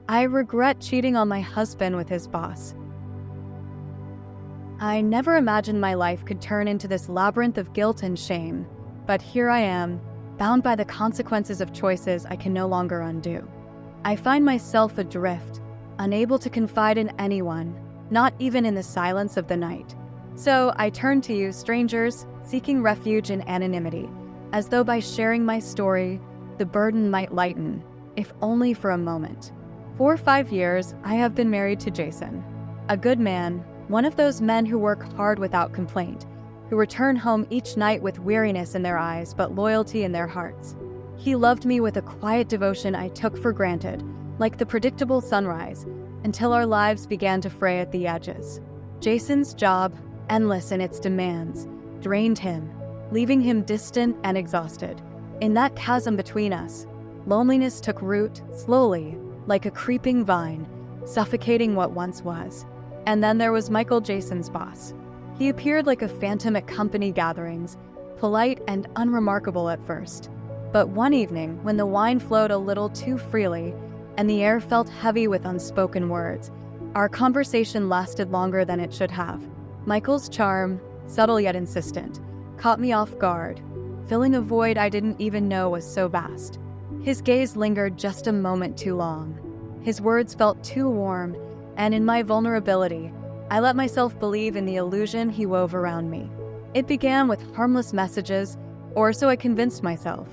I regret cheating on my husband with his boss. I never imagined my life could turn into this labyrinth of guilt and shame, but here I am, bound by the consequences of choices I can no longer undo. I find myself adrift, unable to confide in anyone, not even in the silence of the night. So I turn to you, strangers, seeking refuge in anonymity, as though by sharing my story, the burden might lighten, if only for a moment. For 5 years, I have been married to Jason, a good man, one of those men who work hard without complaint, who return home each night with weariness in their eyes but loyalty in their hearts. He loved me with a quiet devotion I took for granted, like the predictable sunrise, until our lives began to fray at the edges. Jason's job, endless in its demands, drained him, leaving him distant and exhausted. In that chasm between us, loneliness took root, slowly, like a creeping vine, suffocating what once was. And then there was Michael, Jason's boss. He appeared like a phantom at company gatherings, polite and unremarkable at first. But one evening, when the wine flowed a little too freely and the air felt heavy with unspoken words, our conversation lasted longer than it should have. Michael's charm, subtle yet insistent, caught me off guard, filling a void I didn't even know was so vast. His gaze lingered just a moment too long. His words felt too warm, and in my vulnerability, I let myself believe in the illusion he wove around me. It began with harmless messages, or so I convinced myself.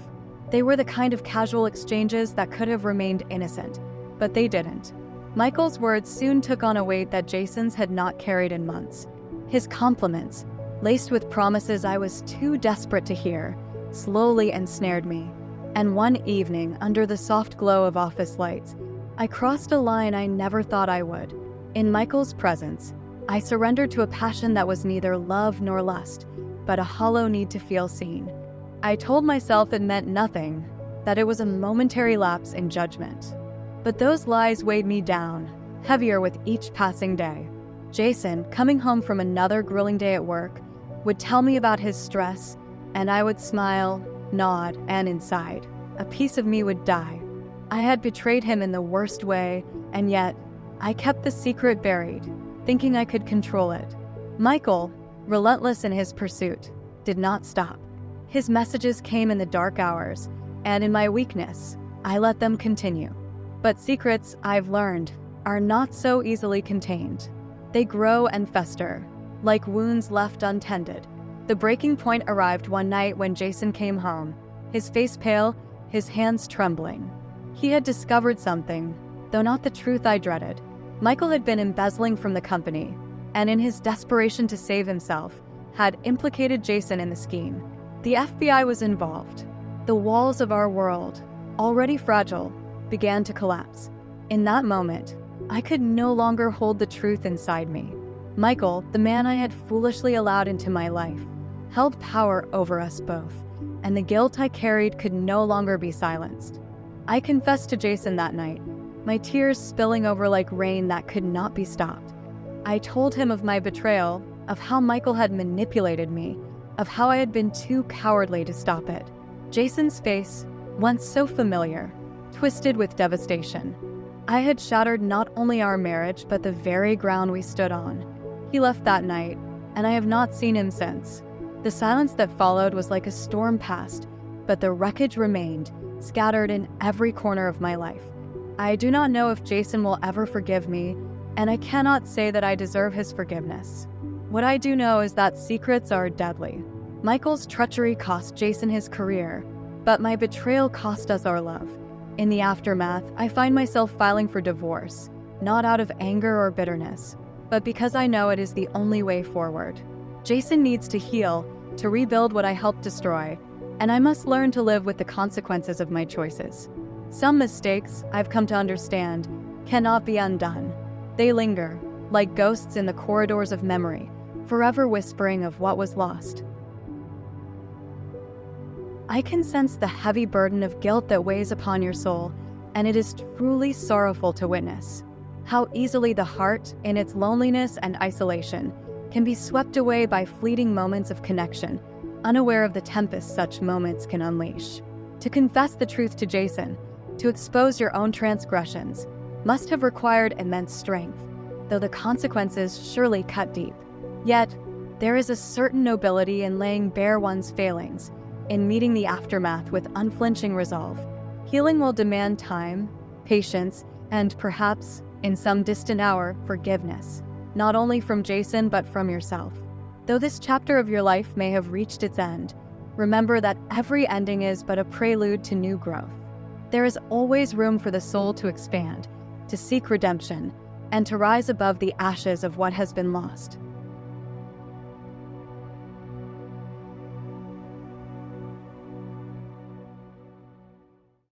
They were the kind of casual exchanges that could have remained innocent, but they didn't. Michael's words soon took on a weight that Jason's had not carried in months. His compliments, laced with promises I was too desperate to hear, slowly ensnared me. And one evening, under the soft glow of office lights, I crossed a line I never thought I would. In Michael's presence, I surrendered to a passion that was neither love nor lust, but a hollow need to feel seen. I told myself it meant nothing, that it was a momentary lapse in judgment. But those lies weighed me down, heavier with each passing day. Jason, coming home from another grueling day at work, would tell me about his stress, and I would smile, nod, and inside, a piece of me would die. I had betrayed him in the worst way, and yet, I kept the secret buried, thinking I could control it. Michael, relentless in his pursuit, did not stop. His messages came in the dark hours, and in my weakness, I let them continue. But secrets, I've learned, are not so easily contained. They grow and fester, like wounds left untended. The breaking point arrived one night when Jason came home, his face pale, his hands trembling. He had discovered something, though not the truth I dreaded. Michael had been embezzling from the company, and in his desperation to save himself, had implicated Jason in the scheme. The FBI was involved. The walls of our world, already fragile, began to collapse. In that moment, I could no longer hold the truth inside me. Michael, the man I had foolishly allowed into my life, held power over us both, and the guilt I carried could no longer be silenced. I confessed to Jason that night, my tears spilling over like rain that could not be stopped. I told him of my betrayal, of how Michael had manipulated me, of how I had been too cowardly to stop it. Jason's face, once so familiar, twisted with devastation. I had shattered not only our marriage, but the very ground we stood on. He left that night, and I have not seen him since. The silence that followed was like a storm past, but the wreckage remained, scattered in every corner of my life. I do not know if Jason will ever forgive me, and I cannot say that I deserve his forgiveness. What I do know is that secrets are deadly. Michael's treachery cost Jason his career, but my betrayal cost us our love. In the aftermath, I find myself filing for divorce, not out of anger or bitterness, but because I know it is the only way forward. Jason needs to heal, to rebuild what I helped destroy, and I must learn to live with the consequences of my choices. Some mistakes, I've come to understand, cannot be undone. They linger, like ghosts in the corridors of memory, forever whispering of what was lost. I can sense the heavy burden of guilt that weighs upon your soul, and it is truly sorrowful to witness. How easily the heart, in its loneliness and isolation, can be swept away by fleeting moments of connection, unaware of the tempest such moments can unleash. To confess the truth to Jason, to expose your own transgressions, must have required immense strength, though the consequences surely cut deep. Yet, there is a certain nobility in laying bare one's failings, in meeting the aftermath with unflinching resolve. Healing will demand time, patience, and perhaps, in some distant hour, forgiveness, not only from Jason but from yourself. Though this chapter of your life may have reached its end, remember that every ending is but a prelude to new growth. There is always room for the soul to expand, to seek redemption, and to rise above the ashes of what has been lost.